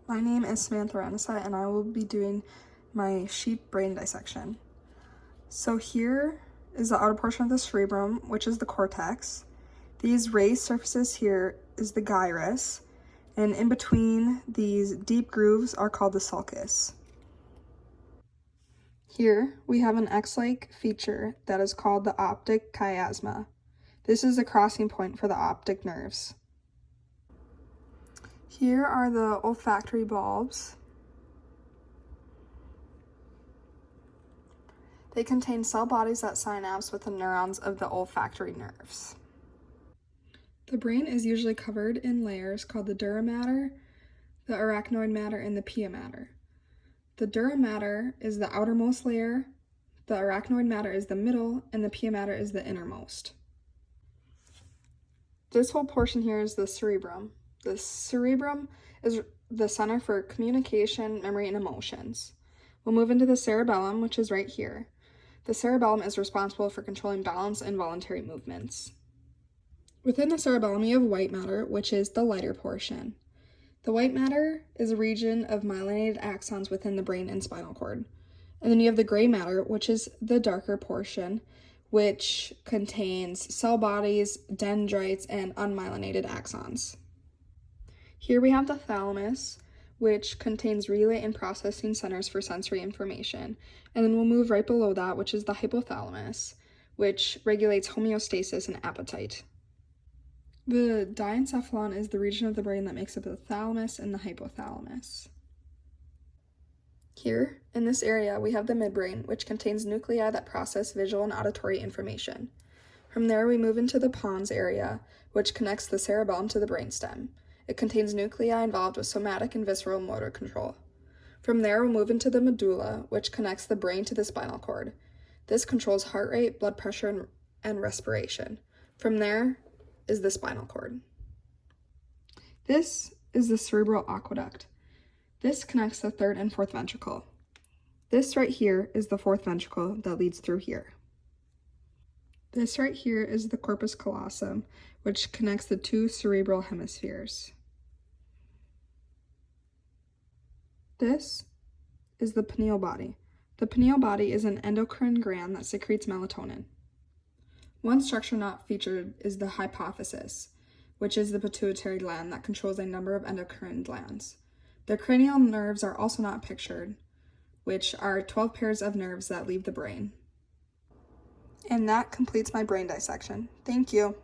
My name is Samantha Renessa, and I will be doing my sheep brain dissection. So here is the outer portion of the cerebrum, which is the cortex. These raised surfaces here is the gyrus, and in between these deep grooves are called the sulcus. Here we have an X-like feature that is called the optic chiasma. This is the crossing point for the optic nerves. Here are the olfactory bulbs. They contain cell bodies that synapse with the neurons of the olfactory nerves. The brain is usually covered in layers called the dura mater, the arachnoid matter, and the pia mater. The dura mater is the outermost layer, the arachnoid matter is the middle, and the pia mater is the innermost. This whole portion here is the cerebrum. The cerebrum is the center for communication, memory, and emotions. We'll move into the cerebellum, which is right here. The cerebellum is responsible for controlling balance and voluntary movements. Within the cerebellum, you have white matter, which is the lighter portion. The white matter is a region of myelinated axons within the brain and spinal cord. And then you have the gray matter, which is the darker portion, which contains cell bodies, dendrites, and unmyelinated axons. Here we have the thalamus, which contains relay and processing centers for sensory information. And then we'll move right below that, which is the hypothalamus, which regulates homeostasis and appetite. The diencephalon is the region of the brain that makes up the thalamus and the hypothalamus. Here, in this area, we have the midbrain, which contains nuclei that process visual and auditory information. From there, we move into the pons area, which connects the cerebellum to the brainstem. It contains nuclei involved with somatic and visceral motor control. From there, we'll move into the medulla, which connects the brain to the spinal cord. This controls heart rate, blood pressure, and respiration. From there is the spinal cord. This is the cerebral aqueduct. This connects the third and fourth ventricle. This right here is the fourth ventricle that leads through here. This right here is the corpus callosum, which connects the two cerebral hemispheres. This is the pineal body. The pineal body is an endocrine gland that secretes melatonin. One structure not featured is the hypophysis, which is the pituitary gland that controls a number of endocrine glands. The cranial nerves are also not pictured, which are 12 pairs of nerves that leave the brain. And that completes my brain dissection. Thank you.